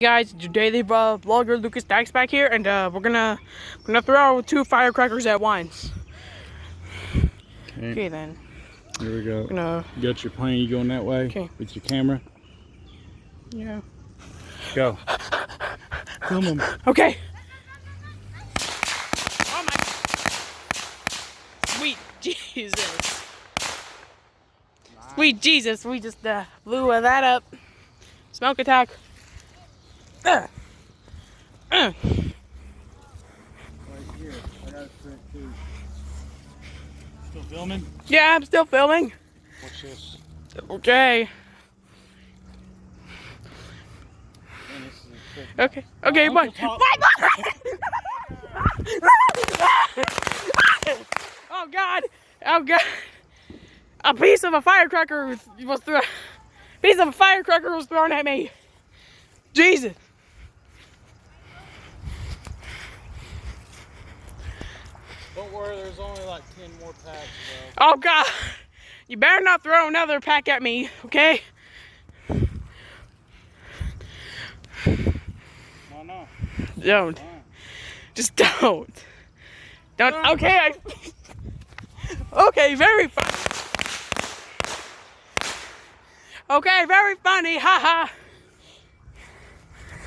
Guys, it's your daily vlogger Lucas Dykes back here, and we're gonna throw 2 firecrackers at once. Okay then. Here we go. You got your plane. You going that way? Okay. With your camera. Yeah. Go. Film them. Okay. Oh my. Sweet Jesus. Sweet Jesus, we just blew that up. Smoke attack. Right here. I got a sprint too. Still filming? Yeah, I'm still filming. Watch this. Okay. Okay. Okay, what? Oh God! Oh God! A piece of a firecracker was thrown. Piece of a firecracker was thrown at me. Jesus! Don't worry, there's only like 10 more packs, bro. Oh God! You better not throw another pack at me, okay? Why not? Don't. Just don't. Don't. Okay. Okay, very funny. Okay, very funny. Haha.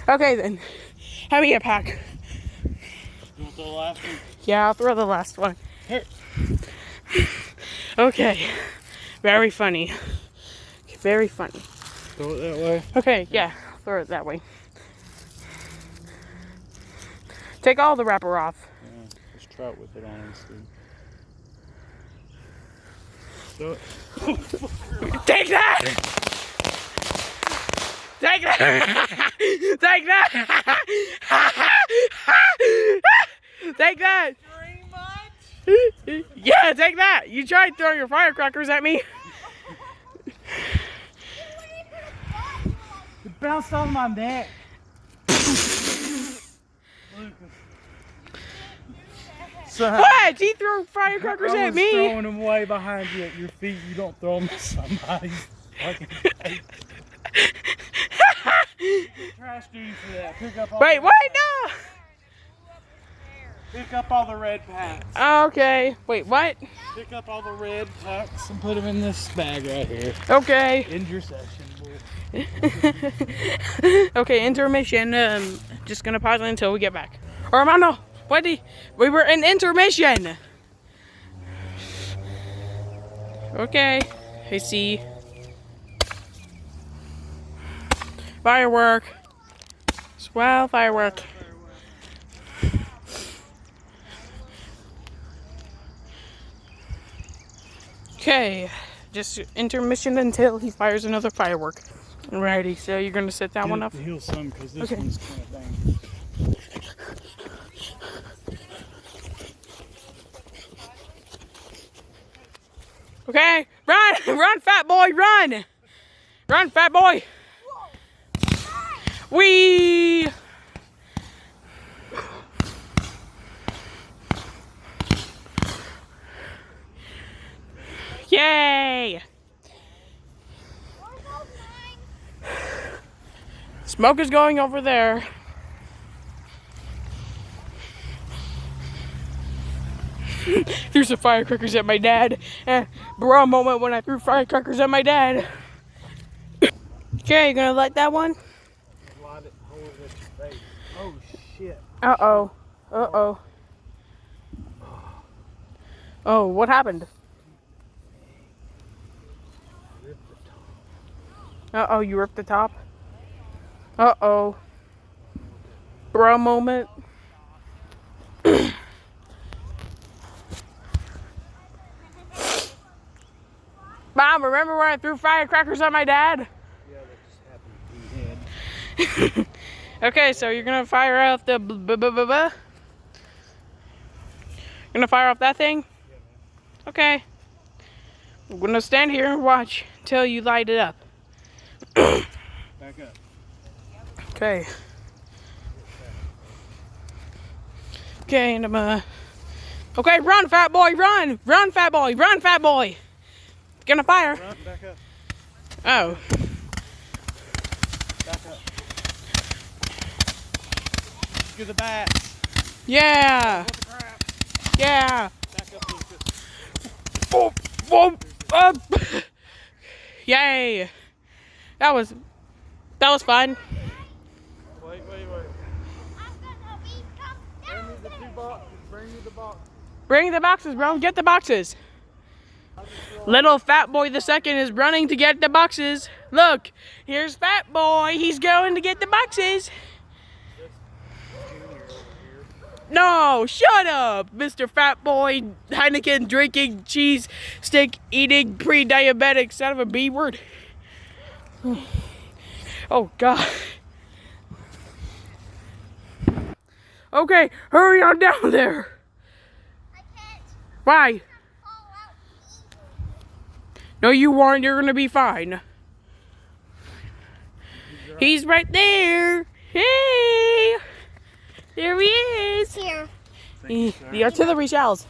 Okay then. Hand me a pack. You want the last one? Yeah, I'll throw the last one. Here. Okay. Very funny. Very funny. Throw it that way? Okay, yeah. I'll throw it that way. Take all the wrapper off. Yeah, there's trout with it on it, Throw it. Take that! Take that! Take that! Take that! Yeah, take that! You tried throwing your firecrackers at me. It bounced on my neck. So, What? He threw firecrackers at me. I was throwing them way behind you at your feet. You don't throw them at somebody's fucking face. Trash duty for that. Pick up all Wait, the what? red No! packs. Pick up all the red packs. Okay. Wait, what? Pick up all the red packs and put them in this bag right here. Okay. End your session, boy. Okay, intermission. Just gonna pause it until we get back. Or no. What? We were in intermission. Okay. I see. Firework. Swell firework. Okay. Just intermission until he fires another firework. Alrighty, so you're gonna set that one up? Heal some because this Okay. one's kind of dangerous. Okay, run, run, fat boy, run, run, fat boy. Wee. Yay! Smoke is going over there. Threw some firecrackers at my dad. Bro moment when I threw firecrackers at my dad. Okay, you gonna light that one? Light it, hold it at your face. Oh shit. Uh-oh. Uh-oh. Oh, what happened? Uh-oh, you ripped the top? Uh-oh. Bro moment. Mom, remember when I threw firecrackers at my dad? Yeah, that just happened to your head. Okay, so you're gonna fire off the You're gonna fire off that thing? Yeah, man. Okay. I'm gonna stand here and watch until you light it up. Back up. Okay. Okay, and I'm okay, run, fat boy, run! Run, fat boy, run, fat boy! Gonna fire. Run, back up. Oh. Back up. Rescue the bats. Yeah. What the crap? Yeah. Back up, Lucas. Oh, oh, up. Yay. That was fun. Wait. Bring me the 2 boxes. Bring me the box. Bring the boxes, bro. Get the boxes. Little Fat Boy the second is running to get the boxes. Look, here's Fat Boy. He's going to get the boxes. Junior over here. No, shut up, Mr. Fat Boy, Heineken drinking, cheese stick eating, pre-diabetic son of a B word. Oh, God. Okay, hurry on down there. I can't Why? fall out easily. No, you aren't. You're going to be fine. He's right there. Hey. There he is. Here. The artillery shells.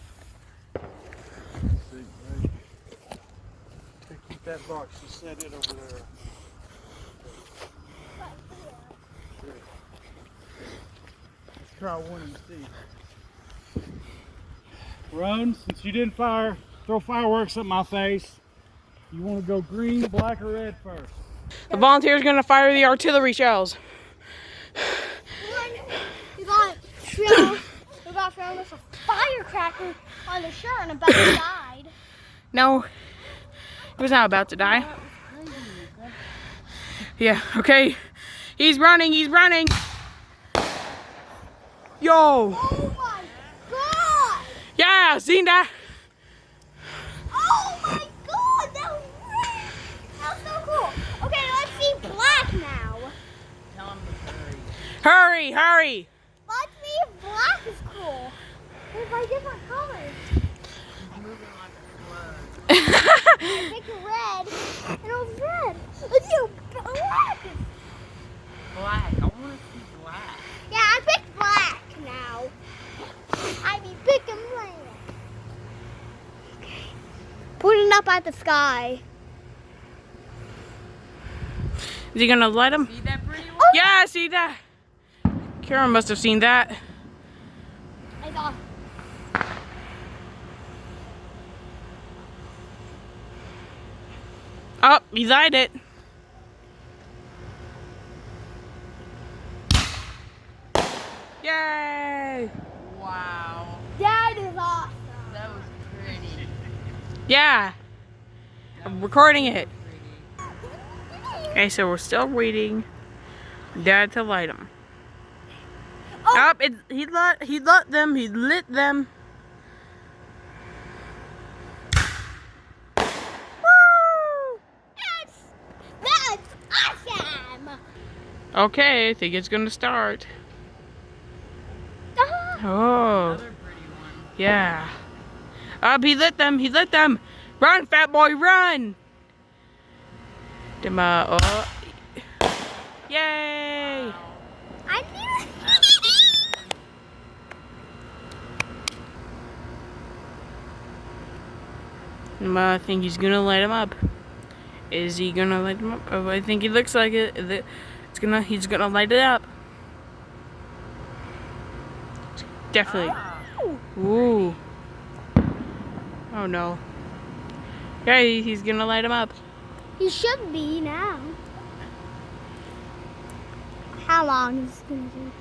Keep that box. Just set it over there. Let's try 1 and see. Run, since you didn't fire, throw fireworks at my face. You want to go green, black, or red first? The volunteer's going to fire the artillery shells. We got thrown with a firecracker on the shirt and about died. No, he was not about to die. Yeah, okay. He's running. Yo. Oh my god! Yeah, seen that? Oh my god! That was so cool. Okay, let's see black now. Tell him to Hurry. Let's see if black is cool. They're by different colors. I picked red, and it was red. Let's do black. Black. I want to see black. Yeah, I picked black now. I be picking black. Okay. Putting up at the sky. Is he going to light him? See that pretty one? Oh, Yeah, see that? Karen must have seen that. I saw. Oh, he light it. Yay! Wow. That is awesome. That was pretty. Yeah, I'm recording it. Pretty. Okay, so we're still waiting Dad to light them. Oh. Oh, he lit them. He lit them. Woo! That's awesome. Okay, I think it's gonna start. Ah. Oh, Another pretty one. yeah. He lit them. Run, Fat Boy, run! Oh. Yay! I knew. I think he's gonna light him up. Is he gonna light him up? Oh, I think he looks like it. He's gonna light it up. Definitely. Ooh. Oh no. Yeah, he's gonna light him up. He should be now. How long is it going to be?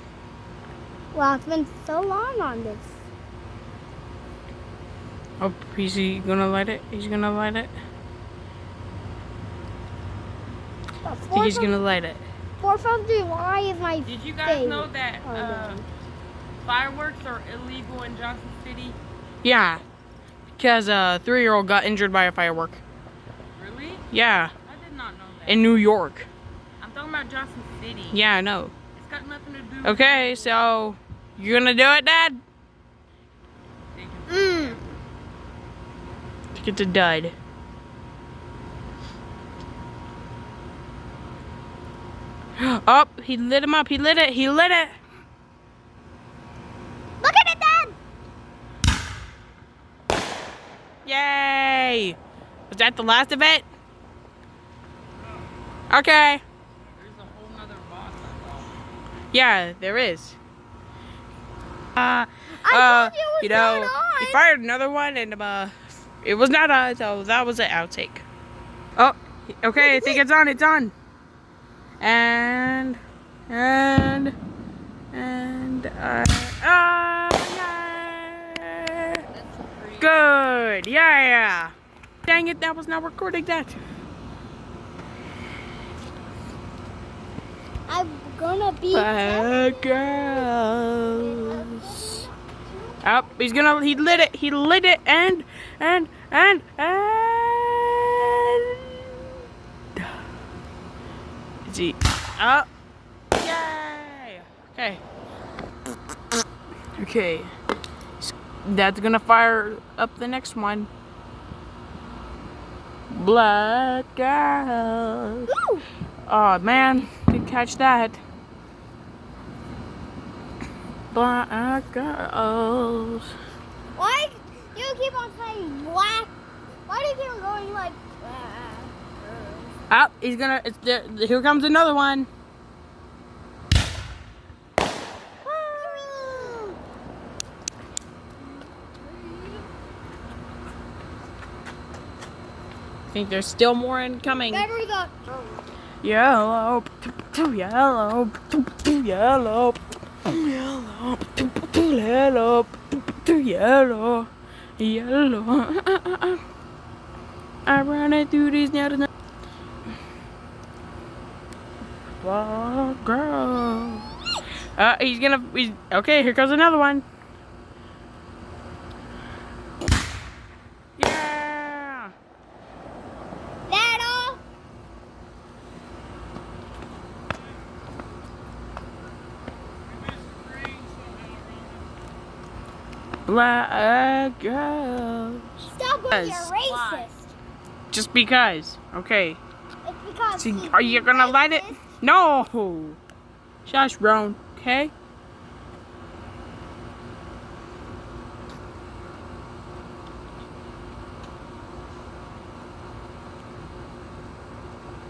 Well, it's been so long on this. Oh, is he gonna light it? He's gonna light it. I think he's gonna light it. 4th of July is my Did you guys favorite know that holiday. fireworks are illegal in Johnson City? Yeah, because a 3-year-old got injured by a firework. Really? Yeah, I did not know that. in New York. I'm talking about Johnson City. Yeah, I know. It's got nothing to do with Okay, so you're gonna do it, Dad? Mm. I think it's a dud. Oh, he lit him up. He lit it. Look at it, Dad! Yay! Was that the last of it? Okay. There's a whole nother box I thought. Yeah, there is. I told you it was not he on. fired another one, and it was not on, so that was an outtake. Oh, okay, I think it's on. It's on. And yeah. Good, yeah. Dang it, that was not recording that. I'm gonna be. Bad girls. Oh, he lit it. He lit it, and. Is he? Oh, yay! Okay. Okay. That's gonna fire up the next one. Black girls. Woo! Oh man, didn't catch that. Black girls. Why do you keep on saying black? Why do you keep on going like Oh, he's gonna. Here comes another one. I think there's still more incoming. Remember the Yellow, yellow, yellow, yellow, yellow, yellow. I run it through these now tonight. Girl. He's okay, here goes another one. Yeah. that all? Black girls. Stop being Yes. racist. Just because. Okay. It's because So, he's are you gonna light it? racist. No. Shush, Roan. Okay.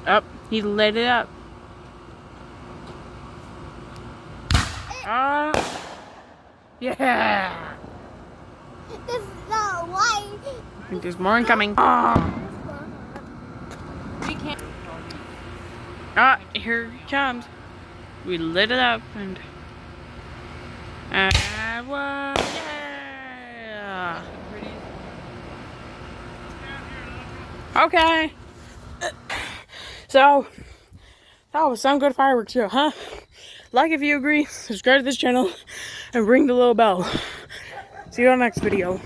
Up. He lit it up. Yeah. This is not light. I think there's more incoming. We can't. Here it comes. We lit it up and well, yeah. Okay. So that was some good fireworks show, huh? Like if you agree, subscribe to this channel, and ring the little bell. See you on the next video.